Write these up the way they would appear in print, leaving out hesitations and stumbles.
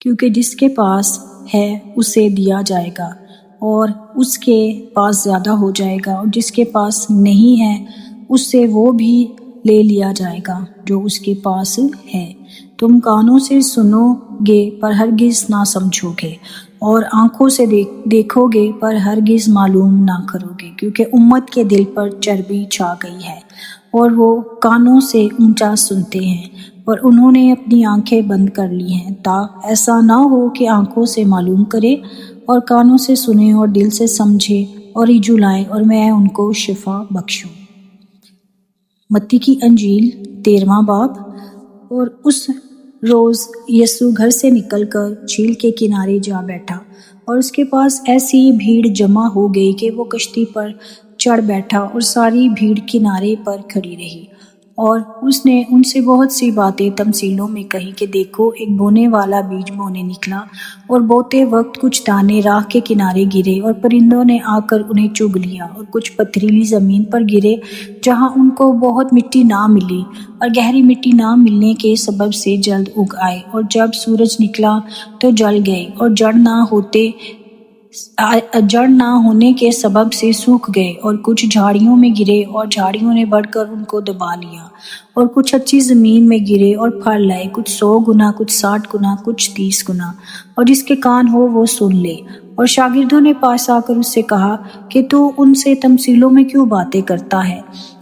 کیونکہ جس کے پاس ہے اسے دیا جائے گا اور اس کے پاس زیادہ ہو جائے گا، اور جس کے پاس نہیں ہے اس سے وہ بھی لے لیا جائے گا جو اس کے پاس ہے۔ تم کانوں سے سنو گے پر ہرگز نہ سمجھو گے، اور آنکھوں سے دیکھو گے پر ہرگز معلوم نہ کرو گے، کیونکہ امت کے دل پر چربی چھا گئی ہے اور وہ کانوں سے اونچا سنتے ہیں، اور انہوں نے اپنی آنکھیں بند کر لی ہیں تاکہ ایسا نہ ہو کہ آنکھوں سے معلوم کرے اور کانوں سے سنے اور دل سے سمجھے اور رجوع لائیں اور میں ان کو شفا بخشوں۔ متی کی انجیل 13واں باب۔ اور اس روز یسوع گھر سے نکل کر جھیل کے کنارے جا بیٹھا، اور اس کے پاس ایسی بھیڑ جمع ہو گئی کہ وہ کشتی پر چڑھ بیٹھا اور ساری بھیڑ کنارے پر کھڑی رہی، اور اس نے ان سے بہت سی باتیں تمثیلوں میں کہی کہ دیکھو، ایک بونے والا بیج بونے نکلا، اور بوتے وقت کچھ دانے راہ کے کنارے گرے اور پرندوں نے آ کر انہیں چگ لیا، اور کچھ پتھریلی زمین پر گرے جہاں ان کو بہت مٹی نہ ملی، اور گہری مٹی نہ ملنے کے سبب سے جلد اگ آئے، اور جب سورج نکلا تو جل گئے، اور جڑ نہ ہونے کے سبب سے سوکھ گئے، اور کچھ جھاڑیوں میں گرے اور جھاڑیوں نے بڑھ کر ان کو دبا لیا، اور کچھ اچھی زمین میں گرے اور پھل لائے، کچھ 100 گنا، کچھ 60 گنا، کچھ 30 گنا۔ اور جس کے کان ہو وہ سن لے۔ اور شاگردوں نے پاس آ کر اس سے کہا کہ تو ان سے تمثیلوں میں کیوں باتیں کرتا ہے؟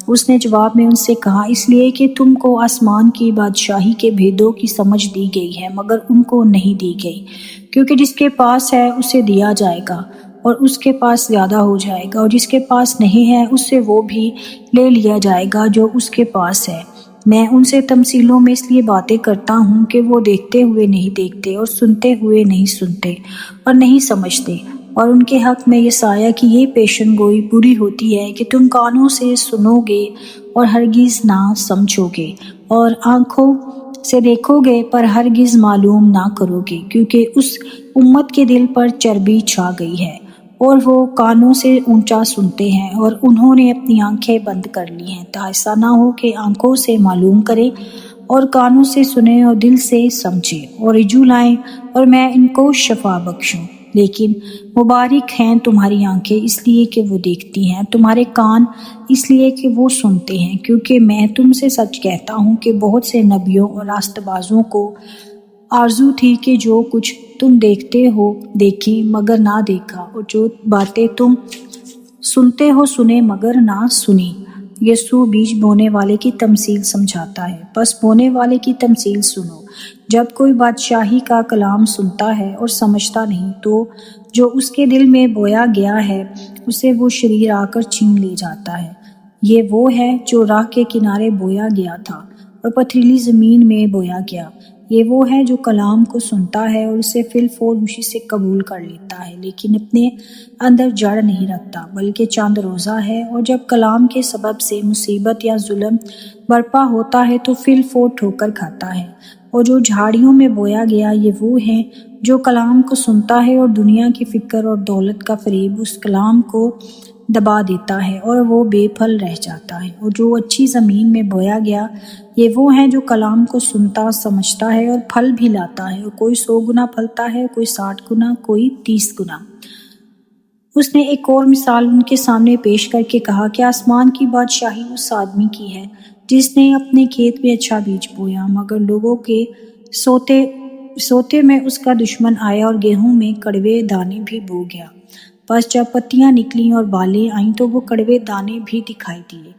اس نے جواب میں ان سے کہا، اس لیے کہ تم کو آسمان کی بادشاہی کے بھیدوں کی سمجھ دی گئی ہے، مگر ان کو نہیں دی گئی، کیونکہ جس کے پاس ہے اسے دیا جائے گا اور اس کے پاس زیادہ ہو جائے گا، اور جس کے پاس نہیں ہے اس سے وہ بھی لے لیا جائے گا جو اس کے پاس ہے۔ میں ان سے تمثیلوں میں اس لیے باتیں کرتا ہوں کہ وہ دیکھتے ہوئے نہیں دیکھتے اور سنتے ہوئے نہیں سنتے اور نہیں سمجھتے۔ اور ان کے حق میں یسایہ کی یہ پیشن گوئی پوری ہوتی ہے کہ تم کانوں سے سنو گے اور ہرگز نہ سمجھو گے، اور آنکھوں سے دیکھو گے پر ہرگز معلوم نہ کرو گے، کیونکہ اس امت کے دل پر چربی چھا گئی ہے اور وہ کانوں سے اونچا سنتے ہیں، اور انہوں نے اپنی آنکھیں بند کر لی ہیں تاکہ ایسا نہ ہو کہ آنکھوں سے معلوم کرے اور کانوں سے سنے اور دل سے سمجھے اور رجوع لائیں اور میں ان کو شفا بخشوں۔ لیکن مبارک ہیں تمہاری آنکھیں اس لیے کہ وہ دیکھتی ہیں، تمہارے کان اس لیے کہ وہ سنتے ہیں، کیونکہ میں تم سے سچ کہتا ہوں کہ بہت سے نبیوں اور راست بازوں کو آرزو تھی کہ جو کچھ تم دیکھتے ہو دیکھیں مگر نہ دیکھا، اور جو باتیں تم سنتے ہو سنے مگر نہ سنی۔ یسوع بیج بونے والے کی تمثیل سمجھاتا ہے۔ پس بونے والے کی تمثیل سنو۔ جب کوئی بادشاہی کا کلام سنتا ہے اور سمجھتا نہیں، تو جو اس کے دل میں بویا گیا ہے اسے وہ شریر آ کر چھین لے جاتا ہے۔ یہ وہ ہے جو راہ کے کنارے بویا گیا تھا اور پتھریلی زمین میں بویا گیا۔ یہ وہ ہے جو کلام کو سنتا ہے اور اسے فی الفور خوشی سے قبول کر لیتا ہے، لیکن اپنے اندر جڑ نہیں رکھتا، بلکہ چند روزہ ہے، اور جب کلام کے سبب سے مصیبت یا ظلم برپا ہوتا ہے تو فی الفور ٹھوکر کھاتا ہے۔ اور جو جھاڑیوں میں بویا گیا یہ وہ ہے جو کلام کو سنتا ہے، اور دنیا کی فکر اور دولت کا فریب اس کلام کو دبا دیتا ہے اور وہ بے پھل رہ جاتا ہے۔ اور جو اچھی زمین میں بویا گیا یہ وہ ہے جو کلام کو سنتا سمجھتا ہے اور پھل بھی لاتا ہے، اور کوئی 100 گنا پھلتا ہے، کوئی 60 گنا، کوئی 30 گنا۔ اس نے ایک اور مثال ان کے سامنے پیش کر کے کہا کہ آسمان کی بادشاہی اس آدمی کی ہے جس نے اپنے کھیت میں اچھا بیج بویا، مگر لوگوں کے سوتے میں اس کا دشمن آیا اور گیہوں میں کڑوے دانے بھی بو گیا۔ بس جب پتیاں نکلیں اور بالیں آئیں تو وہ کڑوے دانے بھی دکھائی دیے۔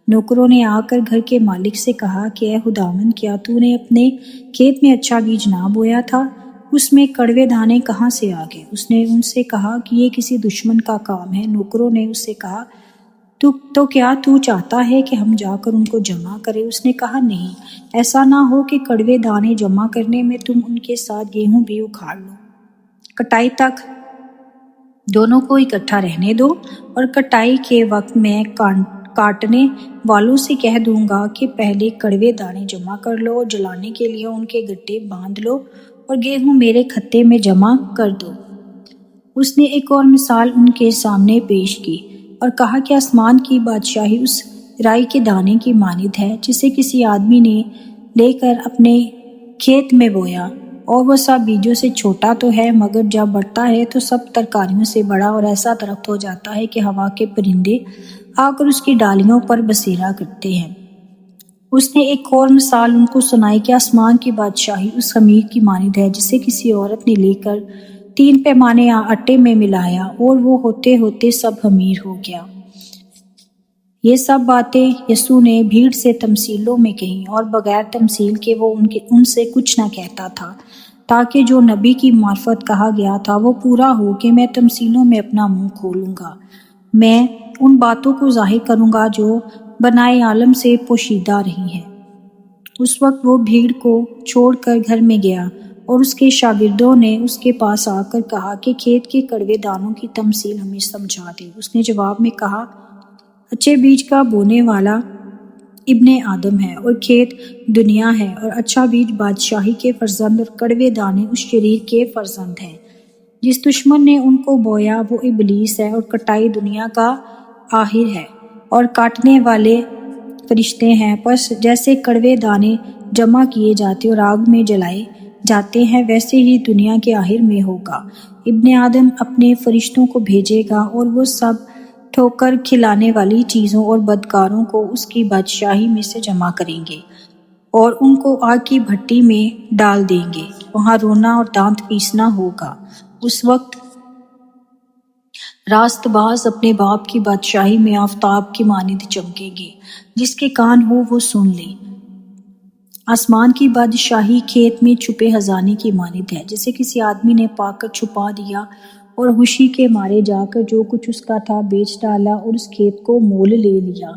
نوکروں نے آ کر گھر کے مالک سے کہا کہ اے خداوند، کیا تو نے اپنے کھیت میں اچھا بیج نہ بویا تھا؟ اس میں کڑوے دانے کہاں سے آ گئے؟ اس نے ان سے کہا کہ یہ کسی دشمن کا کام ہے۔ نوکروں نے اس سے کہا تو کیا تو چاہتا ہے کہ ہم جا کر ان کو جمع کریں؟ اس نے کہا نہیں، ایسا نہ ہو کہ کڑوے دانے جمع کرنے میں تم ان کے ساتھ گیہوں بھی اکھاڑ لو۔ کٹائی تک دونوں کو اکٹھا رہنے دو، اور کٹائی کے وقت میں کاٹنے والوں سے کہہ دوں گا کہ پہلے کڑوے دانے جمع کر لو اور جلانے کے لیے ان کے گٹے باندھ لو، اور گیہوں میرے کھتے میں جمع کر دو۔ اس نے ایک اور مثال ان کے سامنے پیش کی اور کہا کہ آسمان کی بادشاہی اس رائی کے دانے کی مانند ہے جسے کسی آدمی نے لے کر اپنے کھیت میں بویا، اور وہ سب بیجوں سے چھوٹا تو ہے مگر جب بڑھتا ہے تو سب ترکاریوں سے بڑا اور ایسا درخت ہو جاتا ہے کہ ہوا کے پرندے آ کر اس کی ڈالیوں پر بسیرا کرتے ہیں۔ اس نے ایک اور مثال ان کو سنائی کہ آسمان کی بادشاہی اس خمیر کی مانند ہے جسے کسی عورت نے لے کر 3 پیمانے آٹے میں ملایا اور وہ ہوتے ہوتے سب خمیر ہو گیا۔ یہ سب باتیں یسوع نے بھیڑ سے تمثیلوں میں کہیں اور بغیر تمثیل کے وہ ان سے کچھ نہ کہتا تھا، تاکہ جو نبی کی معرفت کہا گیا تھا وہ پورا ہو کہ میں تمثیلوں میں اپنا منہ کھولوں گا، میں ان باتوں کو ظاہر کروں گا جو بنائے عالم سے پوشیدہ رہی ہیں۔ اس وقت وہ بھیڑ کو چھوڑ کر گھر میں گیا اور اس کے شاگردوں نے اس کے پاس آ کر کہا کہ کھیت کے کڑوے دانوں کی تمثیل ہمیں سمجھا دے۔ اس نے جواب میں کہا، اچھے بیج کا بونے والا ابن آدم ہے اور کھیت دنیا ہے، اور اچھا بیج بادشاہی کے فرزند اور کڑوے دانے اس شریر کے فرزند ہیں۔ جس دشمن نے ان کو بویا وہ ابلیس ہے، اور کٹائی دنیا کا آخر ہے اور کاٹنے والے فرشتے ہیں۔ پس جیسے کڑوے دانے جمع کیے جاتے اور آگ میں جلائے جاتے ہیں ویسے ہی دنیا کے آخر میں ہوگا۔ ابن آدم اپنے فرشتوں کو بھیجے گا اور وہ سب ٹھوکر کھلانے والی چیزوں اور بدکاروں کو اس کی بادشاہی میں سے جمع کریں گے اور ان کو آگ کی بھٹی میں ڈال دیں گے، وہاں رونا اور دانت پیسنا ہوگا۔ اس وقت راست باز اپنے باپ کی بادشاہی میں آفتاب کی مانند چمکیں گے۔ جس کے کان ہو وہ سن لے۔ آسمان کی بادشاہی کھیت میں چھپے خزانے کی مانند ہے جسے کسی آدمی نے پا کر چھپا دیا اور خوشی کے مارے جا کر جو کچھ اس کا تھا بیچ ڈالا اور اس کھیت کو مول لے لیا۔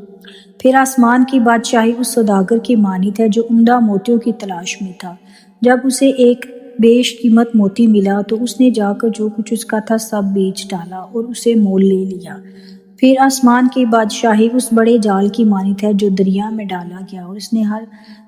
پھر آسمان کی بادشاہی اس سوداگر کی مانند ہے جو عمدہ موتیوں کی تلاش میں تھا۔ جب اسے ایک بیش قیمت موتی ملا تو اس نے جا کر جو کچھ اس کا تھا سب بیچ ڈالا اور اسے مول لے لیا۔ پھر آسمان کی بادشاہی اس بڑے جال کی مانند ہے جو دریا میں ڈالا گیا اور اس نے ہر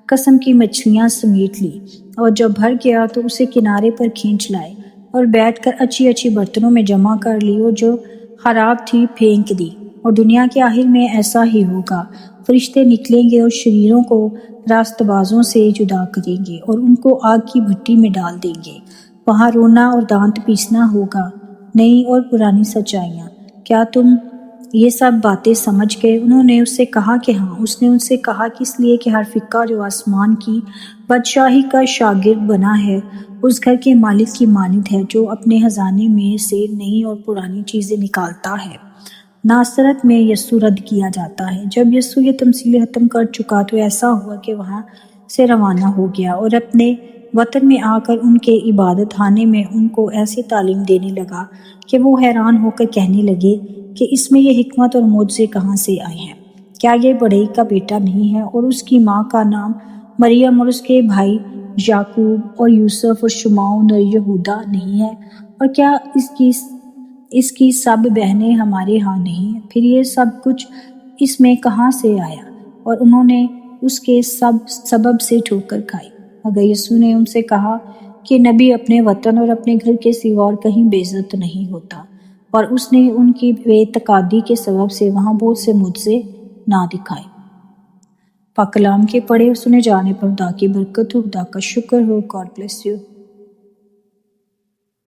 قسم کی مچھلیاں سمیٹ لی، اور جب بھر گیا تو اسے کنارے پر کھینچ لائے اور بیٹھ کر اچھی اچھی برتنوں میں جمع کر لی، اور جو خراب تھی پھینک دی۔ اور دنیا کے آخر میں ایسا ہی ہوگا، فرشتے نکلیں گے اور شریروں کو راست بازوں سے جدا کریں گے اور ان کو آگ کی بھٹی میں ڈال دیں گے، وہاں رونا اور دانت پیسنا ہوگا۔ نئی اور پرانی سچائیاں، کیا تم یہ سب باتیں سمجھ گئے؟ انہوں نے اس سے کہا کہ ہاں۔ اس نے ان سے کہا کہ اس لیے کہ ہر فقہ جو آسمان کی بادشاہی کا شاگرد بنا ہے اس گھر کے مالک کی مانند ہے جو اپنے خزانے میں سے نئی اور پرانی چیزیں نکالتا ہے۔ ناصرت میں یسوع رد کیا جاتا ہے۔ جب یسوع یہ تمثیلیں ختم کر چکا تو ایسا ہوا کہ وہاں سے روانہ ہو گیا اور اپنے وطن میں آ کر ان کے عبادت خانے میں ان کو ایسی تعلیم دینے لگا کہ وہ حیران ہو کر کہنے لگے کہ اس میں یہ حکمت اور معجزے کہاں سے آئے ہیں؟ کیا یہ بڑھئی کا بیٹا نہیں ہے اور اس کی ماں کا نام مریم اور اس کے بھائی یعقوب اور یوسف اور شمعون اور یہودا نہیں ہے؟ اور کیا اس کی سب بہنیں ہمارے ہاں نہیں ہیں؟ پھر یہ سب کچھ اس میں کہاں سے آیا؟ اور انہوں نے اس کے سبب سے ٹھوکر کھائی۔ مگر یسوع نے ان سے کہا کہ نبی اپنے وطن اور اپنے گھر کے سوا اور کہیں بے عزت نہیں ہوتا، اور اس نے ان کی بے اعتقادی کے سبب سے وہاں بہت سے معجزے نہ دکھائے۔ پاک کلام کے پڑھے اور سنے جانے پر خدا کی برکت ہو، خدا کا شکر ہو۔ God bless you.